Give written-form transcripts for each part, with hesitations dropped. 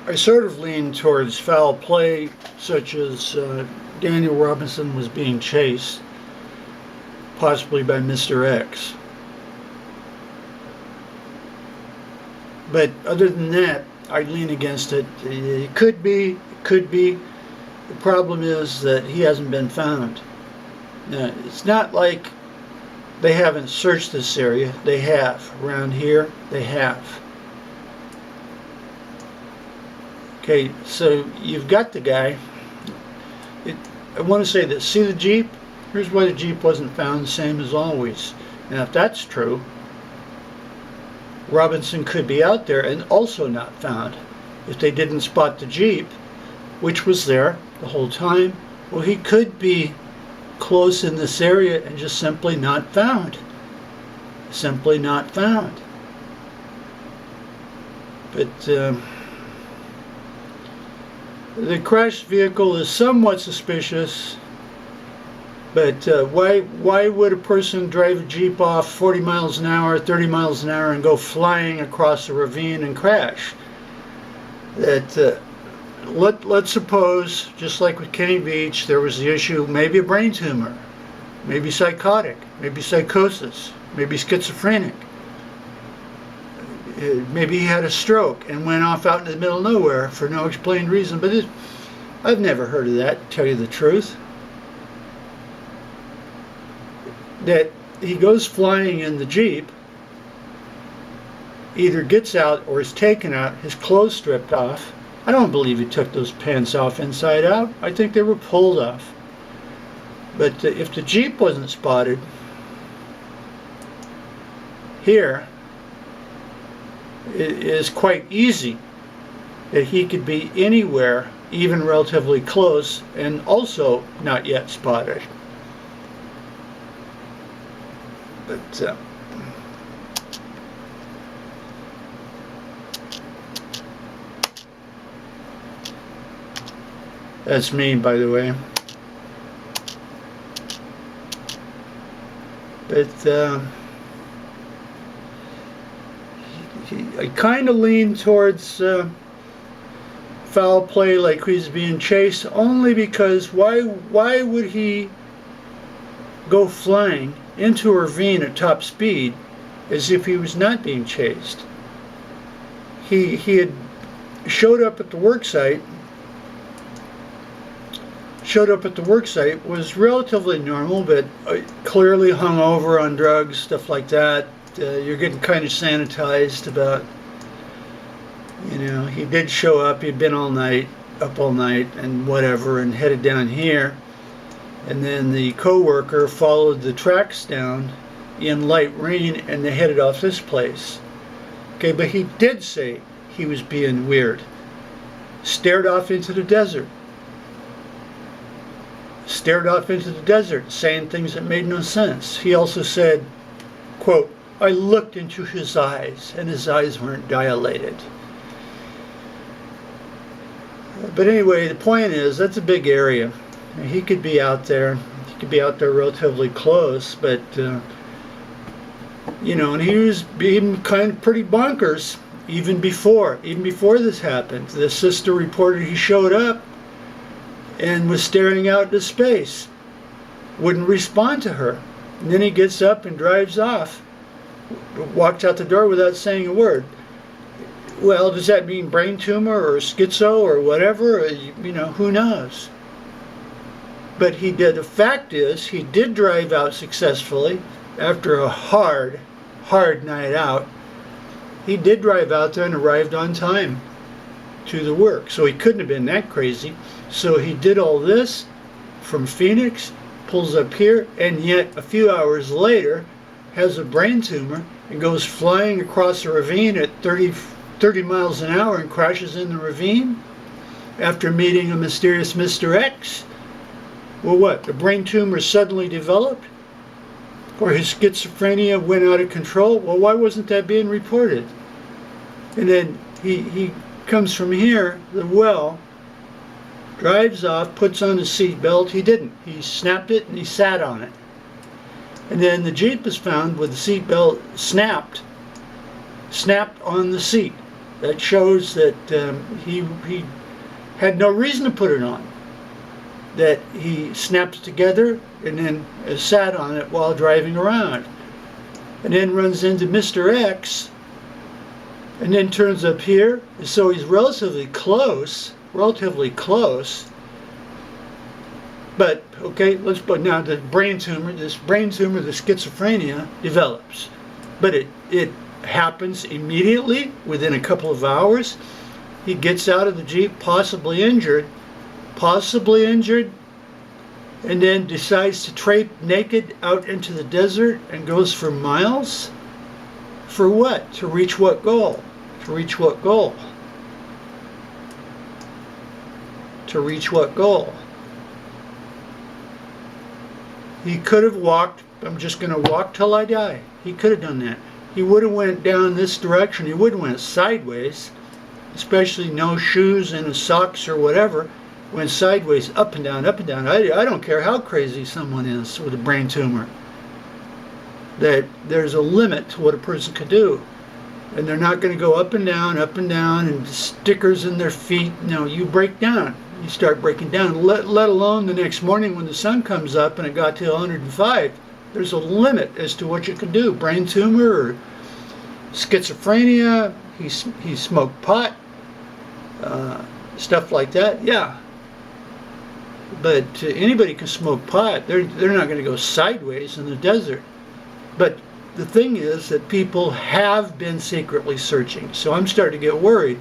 I sort of lean towards foul play, such as Daniel Robinson was being chased, possibly by Mr. X. But other than that, I lean against it. It could be, it could be. The problem is that he hasn't been found. Now, it's not like they haven't searched this area. They have. Around here, they have. Okay, so you've got the guy. I want to say this. See the Jeep? Here's why the Jeep wasn't found, same as always. And if that's true, Robinson could be out there and also not found. If they didn't spot the Jeep, which was there the whole time, well, he could be close in this area and just simply not found. Simply not found. But the crashed vehicle is somewhat suspicious. But why would a person drive a Jeep off 40 miles an hour, 30 miles an hour, and go flying across a ravine and crash? That let's suppose, just like with Kenny Beach, there was the issue, maybe a brain tumor, maybe psychotic, maybe psychosis, maybe schizophrenic. Maybe he had a stroke and went off out in the middle of nowhere for no explained reason. But I've never heard of that, to tell you the truth. That he goes flying in the Jeep, either gets out or is taken out, his clothes stripped off. I don't believe he took those pants off inside out. I think they were pulled off. But if the Jeep wasn't spotted here, it is quite easy that he could be anywhere, even relatively close, and also not yet spotted. But that's me, by the way. But I kind of lean towards foul play, like he's being chased, only because why would he go flying into a ravine at top speed as if he was not being chased? He had showed up at the work site, was relatively normal, but clearly hung over on drugs, stuff like that. You're getting kind of sanitized about, he did show up, he'd been up all night and whatever, and headed down here. And then the co-worker followed the tracks down in light rain, and they headed off this place. Okay, but he did say he was being weird. Stared off into the desert, saying things that made no sense. He also said, quote, "I looked into his eyes, and his eyes weren't dilated." But anyway, the point is, that's a big area. He could be out there. He could be out there relatively close, but and he was being kind of pretty bonkers even before this happened. The sister reported he showed up and was staring out into space, wouldn't respond to her, and then he gets up and drives off, walked out the door without saying a word. Well, does that mean brain tumor or schizo or whatever? Who knows? But he did. The fact is, he did drive out successfully after a hard night out. He did drive out there and arrived on time to the work. So he couldn't have been that crazy. So he did all this from Phoenix, pulls up here, and yet a few hours later has a brain tumor and goes flying across a ravine at 30 miles an hour and crashes in the ravine after meeting a mysterious Mr. X. Well, what? The brain tumor suddenly developed? Or his schizophrenia went out of control? Well, why wasn't that being reported? And then he comes from here, the well, drives off, puts on his seatbelt. He didn't. He snapped it and he sat on it. And then the Jeep is found with the seatbelt snapped on the seat. That shows that he had no reason to put it on. That he snaps together and then sat on it while driving around. And then runs into Mr. X and then turns up here. So he's relatively close. But, okay, let's put now the brain tumor, the schizophrenia develops. But it happens immediately, within a couple of hours. He gets out of the Jeep, possibly injured, and then decides to trape naked out into the desert and goes for miles. For what? To reach what goal? To reach what goal? To reach what goal? He could have walked, I'm just going to walk till I die. He could have done that. He would have went down this direction. He would have went sideways, especially no shoes and socks or whatever. Went sideways, up and down, up and down. I don't care how crazy someone is with a brain tumor. That there's a limit to what a person could do. And they're not going to go up and down, and stickers in their feet. No, you break down. You start breaking down, let alone the next morning when the sun comes up and it got to 105. There's a limit as to what you can do. Brain tumor or schizophrenia, he smoked pot, stuff like that, yeah. But anybody can smoke pot. They're not going to go sideways in the desert. But the thing is that people have been secretly searching. So I'm starting to get worried.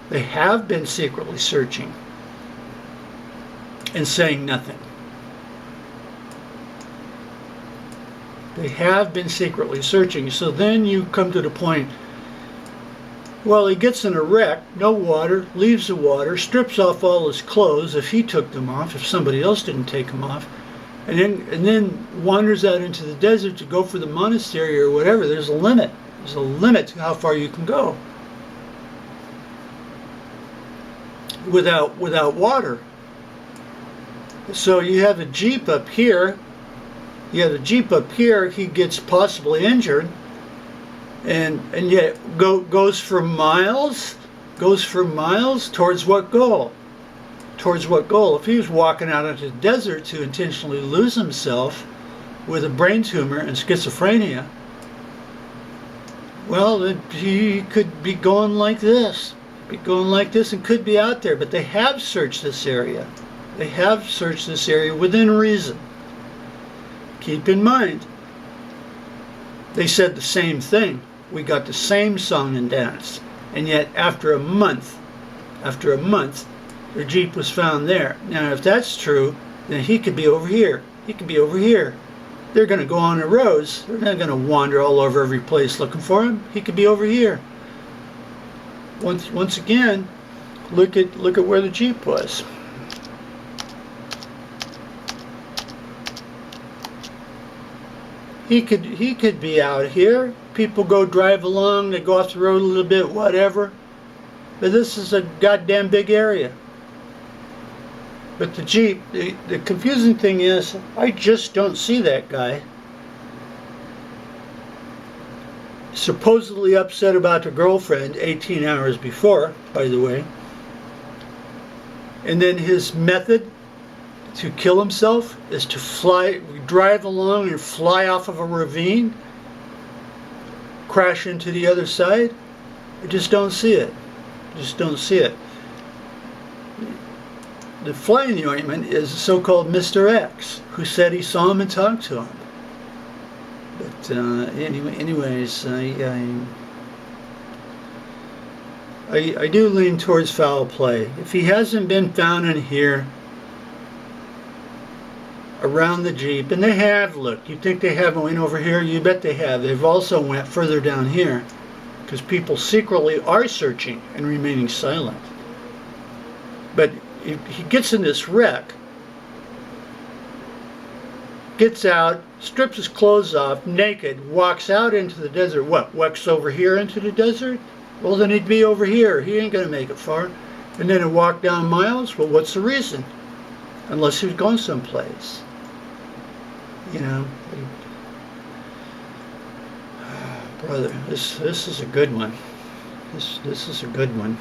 They have been secretly searching and saying nothing. They have been secretly searching. So then you come to the point, well, he gets in a wreck, no water, leaves the water, strips off all his clothes if he took them off, if somebody else didn't take them off, and then wanders out into the desert to go for the monastery or whatever. There's a limit. There's a limit to how far you can go without water. So you have a Jeep up here. He gets possibly injured, and yet goes for miles towards what goal? Towards what goal? If he was walking out into the desert to intentionally lose himself with a brain tumor and schizophrenia, well, he could be going like this, and could be out there. But they have searched this area. They have searched this area within reason. Keep in mind, they said the same thing. We got the same song and dance. And yet, after a month, their Jeep was found there. Now, if that's true, then he could be over here. They're going to go on the roads. They're not going to wander all over every place looking for him. He could be over here. Once again, look at where the Jeep was. He could be out here. People go drive along, they go off the road a little bit, whatever. But this is a goddamn big area. But the Jeep, the confusing thing is, I just don't see that guy. Supposedly upset about the girlfriend 18 hours before, by the way. And then his method to kill himself is to drive along and fly off of a ravine, crash into the other side. I just don't see it. The fly in the ointment is the so-called Mr. X, who said he saw him and talked to him. But anyways, I do lean towards foul play. If he hasn't been found in here, around the Jeep, and they have looked. You think they haven't went over here? You bet they have. They've also went further down here, because people secretly are searching and remaining silent. But if he gets in this wreck, gets out, strips his clothes off, naked, walks out into the desert. What, walks over here into the desert? Well, then he'd be over here. He ain't going to make it far. And then he'd walk down miles? Well, what's the reason? Unless he was going someplace. You know, brother, this is a good one. This is a good one.